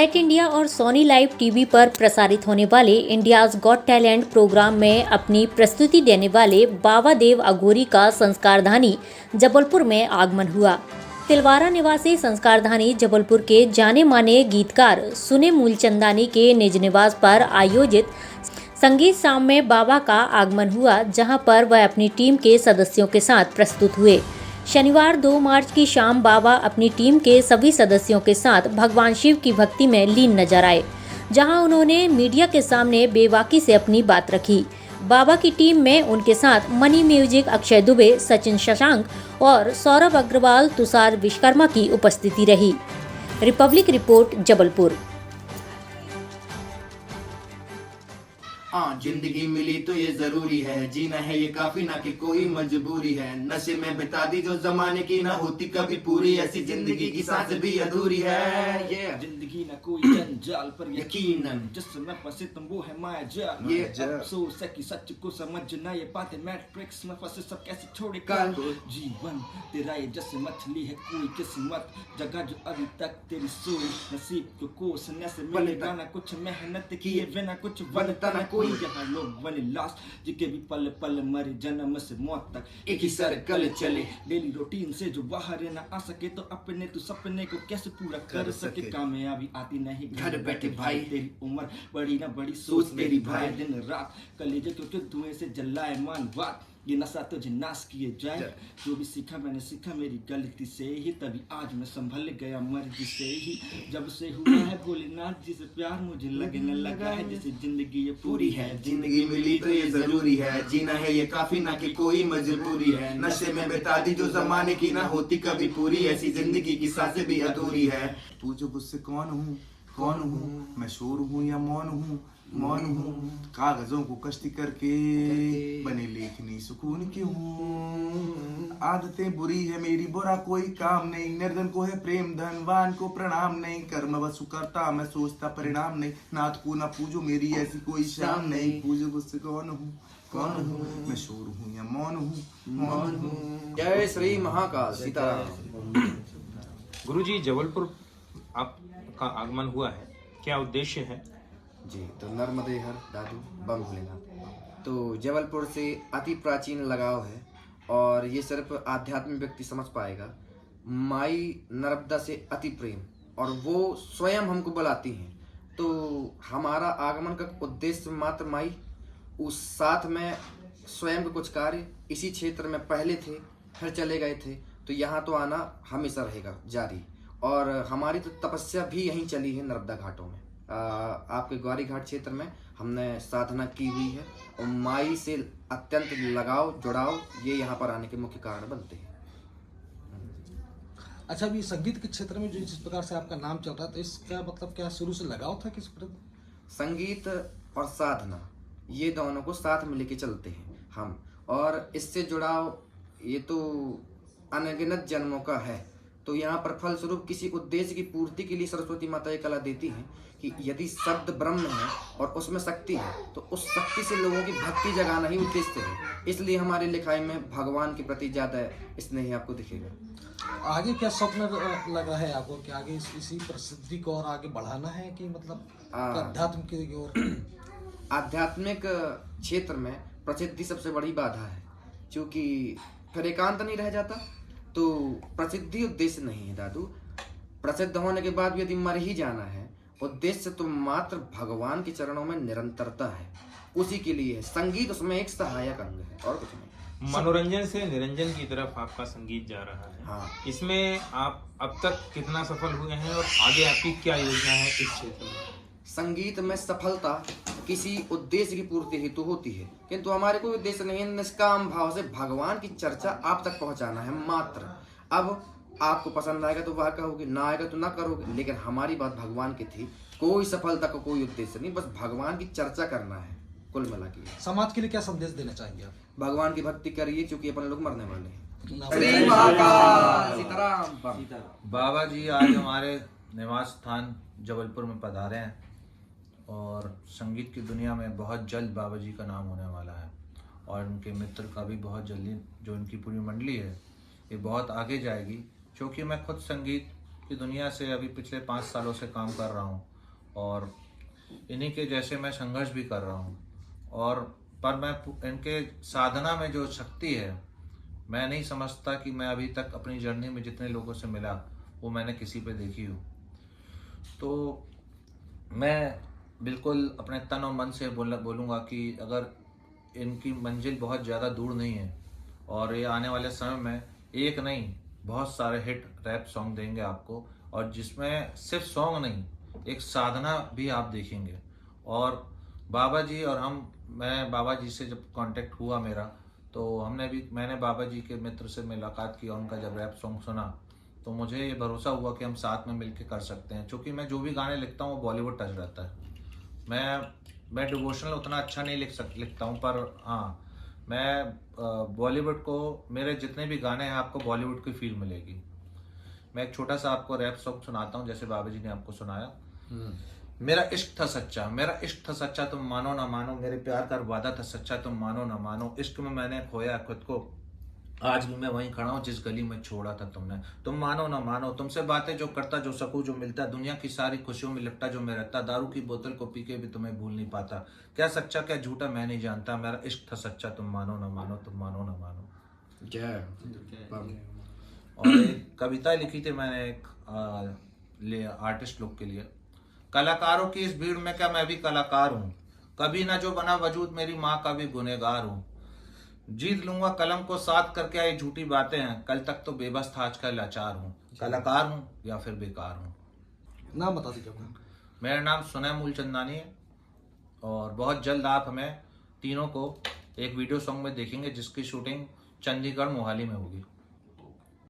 Net India और Soni live TV पर प्रसारित होने वाले इंडियाज गॉट टैलेंट प्रोग्राम में अपनी प्रस्तुति देने वाले बाबा देव अघोरी का संस्कारधानी जबलपुर में आगमन हुआ। तिलवारा निवासी संस्कारधानी जबलपुर के जाने माने गीतकार सुने मूलचंदानी के निज निवास पर आयोजित संगीत शाम में बाबा का आगमन हुआ, जहां पर वह अपनी टीम के सदस्यों के साथ प्रस्तुत हुए। शनिवार 2 मार्च की शाम बाबा अपनी टीम के सभी सदस्यों के साथ भगवान शिव की भक्ति में लीन नजर आए, जहां उन्होंने मीडिया के सामने बेबाकी से अपनी बात रखी। बाबा की टीम में उनके साथ मनी म्यूजिक, अक्षय दुबे, सचिन शशांक और सौरभ अग्रवाल, तुषार विश्वकर्मा की उपस्थिति रही। Republic report, Jabalpur. हाँ, जिंदगी मिली तो ये जरूरी है, जीना है ये काफी ना कि कोई मजबूरी है। नशे में बिता दी जो जमाने की ना होती कभी पूरी, ऐसी जिंदगी की सांस भी अधूरी है। ये जिंदगी ना कोई जंजाल पर यकीनन, जिसमें फंसे तुम वो है माया जाल। ये अफसोस है कि सच को समझना ये बातें मैट्रिक्स में फंसे सब कैसे छोड़े काल। जीवन तेरा ये जैसे मछली है कोई किस्मत, जगह जो अभी तक तेरी सोई। नसीब को कोसने से मिलेगा ना कुछ, मेहनत किए बिना कुछ बनता ना कोई। यहाँ लोग बने लास्ट, जिके भी पल पल मरे, जन्म से मौत तक एक ही सर्कल चले। डेली रूटीन से जो बाहर ना आ सके तो अपने तू सपने को कैसे पूरा कर सके। कामयाबी आती नहीं घर बैठे भाई, तेरी उम्र बड़ी ना बड़ी सोच तेरी भाई। दिन रात कलेजे क्योंकि धुएं से जलाए मान बात, ये नशा तुझे नाश किए जाए। जो भी सीखा मैंने सीखा मेरी गलती से ही, तभी आज मैं संभल गया मर्जी से ही। जब से हुआ है भोलेनाथ जी से प्यार, मुझे लगने लगा है जैसे जिंदगी ये पूरी है। जिंदगी मिली तो ये जरूरी है, जीना है ये काफी ना कि कोई मजबूरी है। नशे में बिता दी जो जमाने की ना होती कभी पूरी, ऐसी जिंदगी की सांसें भी अधूरी है। पूछो मुझसे कौन हूँ, मैं शोर हूँ या मौन हूँ, कागजों को कश्ती करके बने लेखनी सुकून की हूँ। आदतें बुरी है मेरी, बुरा कोई काम नहीं, निर्धन को है प्रेम, धनवान को प्रणाम नहीं। कर्म वसु करता मैं सोचता परिणाम नहीं, नाथ को ना पूजो मेरी ऐसी कोई शाम नहीं। पूछो मुझसे कौन हूँ, मैं शोर हूँ या मौन हूँ। जय श्री महाकाल सीताराम। गुरुजी, जबलपुर आपका आगमन हुआ है, क्या उद्देश्य है? जी, तो नर्मदे हर दादू बम भोलेनाथ। तो जबलपुर से अति प्राचीन लगाव है और ये सिर्फ आध्यात्मिक व्यक्ति समझ पाएगा। माई नर्मदा से अति प्रेम, और वो स्वयं हमको बुलाती हैं। तो हमारा आगमन का उद्देश्य मात्र माई, उस साथ में स्वयं के कुछ कार्य इसी क्षेत्र में पहले थे, फिर चले गए थे, तो यहाँ तो आना हमेशा रहेगा जारी। और हमारी तो तपस्या भी यहीं चली है नर्मदा घाटों में। आपके ग्वारी घाट क्षेत्र में हमने साधना की हुई है, और माई से अत्यंत लगाव जुड़ाव ये यहाँ पर आने के मुख्य कारण बनते हैं। अच्छा, अभी संगीत के क्षेत्र में जो जिस प्रकार से आपका नाम चल रहा है, तो इसका मतलब क्या शुरू से लगाव था किस प्रकार? संगीत और साधना ये दोनों को साथ में लेके चलते हैं हम, और इससे जुड़ाव ये तो अनगिनत जन्मों का है। तो यहाँ पर फलस्वरूप किसी उद्देश्य की पूर्ति के लिए सरस्वती माता ये कला देती हैं कि यदि शब्द ब्रह्म है और उसमें शक्ति है, तो उस शक्ति से लोगों की भक्ति जगाना ही उद्देश्य है। इसलिए हमारी लिखाई में भगवान के प्रति ज़्यादा स्नेह आपको दिखेगा। आगे क्या स्वप्न लगा है आपको कि आगे इसी प्रसिद्धि को और आगे बढ़ाना है, कि मतलब अध्यात्म की ओर? आध्यात्मिक क्षेत्र में प्रसिद्धि सबसे बड़ी बाधा है, क्योंकि फिर एकांत नहीं रह जाता। तो प्रसिद्धि उद्देश्य नहीं है दादू। प्रसिद्ध होने के बाद भी यदि मर ही जाना है, उद्देश्य तो मात्र भगवान के चरणों में निरंतरता है, उसी के लिए है। संगीत उसमें एक सहायक अंग है और कुछ नहीं। मनोरंजन से निरंजन की तरफ आपका संगीत जा रहा है। हाँ। इसमें आप अब तक कितना सफल हुए हैं और आगे आपकी क्या योजना है इस क्षेत्र में? संगीत में सफलता किसी उद्देश्य की पूर्ति हेतु होती है, किंतु हमारे कोई उद्देश्य नहीं है। निष्काम भाव से भगवान की चर्चा आप तक पहुंचाना है मात्र। अब आपको पसंद आएगा तो वह कहोगे, ना आएगा तो ना करोगे, लेकिन हमारी बात भगवान की थी। कोई सफलता का कोई उद्देश्य नहीं, बस भगवान की चर्चा करना है कुल मिला के। समाज के लिए क्या संदेश देना चाहेंगे आप? भगवान की भक्ति करिए, क्योंकि अपन लोग मरने वाले हैं। श्री महाकाल सीताराम। बाबा जी आज हमारे निवास स्थान जबलपुर में पधारे हैं, और संगीत की दुनिया में बहुत जल्द बाबा जी का नाम होने वाला है, और उनके मित्र का भी बहुत जल्दी, जो उनकी पूरी मंडली है ये बहुत आगे जाएगी। क्योंकि मैं खुद संगीत की दुनिया से अभी पिछले 5 सालों से काम कर रहा हूँ, और इन्हीं के जैसे मैं संघर्ष भी कर रहा हूँ। और पर मैं इनके साधना में जो शक्ति है, मैं नहीं समझता कि मैं अभी तक अपनी जर्नी में जितने लोगों से मिला वो मैंने किसी पे देखी हो। तो मैं बिल्कुल अपने तन और मन से बोलूँगा कि अगर इनकी मंजिल बहुत ज़्यादा दूर नहीं है और ये आने वाले समय में एक नहीं बहुत सारे हिट रैप सॉन्ग देंगे आपको, और जिसमें सिर्फ सॉन्ग नहीं एक साधना भी आप देखेंगे। और बाबा जी और मैं बाबा जी से जब कांटेक्ट हुआ मेरा, तो मैंने बाबा जी के मित्र से मुलाकात की और उनका जब रैप सॉन्ग सुना तो मुझे ये भरोसा हुआ कि हम साथ में मिलकर कर सकते हैं। क्योंकि मैं जो भी गाने लिखता हूँ वो बॉलीवुड टच रहता है। मैं डिवोशनल उतना अच्छा नहीं लिखता हूँ, पर हाँ मैं बॉलीवुड को, मेरे जितने भी गाने हैं आपको बॉलीवुड की फील मिलेगी। मैं एक छोटा सा आपको रैप सॉन्ग सुनाता हूँ जैसे बाबा जी ने आपको सुनाया। मेरा इश्क था सच्चा, मेरा इश्क था सच्चा, तुम मानो ना मानो, मेरे प्यार का वादा था सच्चा, तुम मानो ना मानो, इश्क में मैंने खोया खुद को, आज भी मैं वहीं खड़ा हूँ जिस गली में छोड़ा था तुमने, तुम मानो ना मानो, तुमसे बातें जो करता, जो सकूं जो मिलता, दुनिया की सारी खुशियों में लिपटा जो मैं रहता, दारू की बोतल को पी के भी तुम्हें भूल नहीं पाता, क्या सच्चा क्या झूठा मैं नहीं जानता, मेरा इश्क था सच्चा, तुम मानो ना मानो, तुम मानो ना मानो। और एक कविता लिखी थी मैंने एक आर्टिस्ट लोग के लिए। कलाकारों की इस भीड़ में क्या मैं भी कलाकार हूँ, कभी ना जो बना वजूद मेरी माँ का भी गुनहगार हूँ, जीत लूंगा कलम को साथ करके, ये झूठी बातें हैं, कल तक तो बेबस था आज कल लाचार हूँ, कलाकार हूँ या फिर बेकार हूँ। नाम बता दीजिए अपना। मेरा नाम सुनय मूलचंदानी है और बहुत जल्द आप हमें तीनों को एक वीडियो सॉन्ग में देखेंगे जिसकी शूटिंग चंडीगढ़ मोहाली में होगी।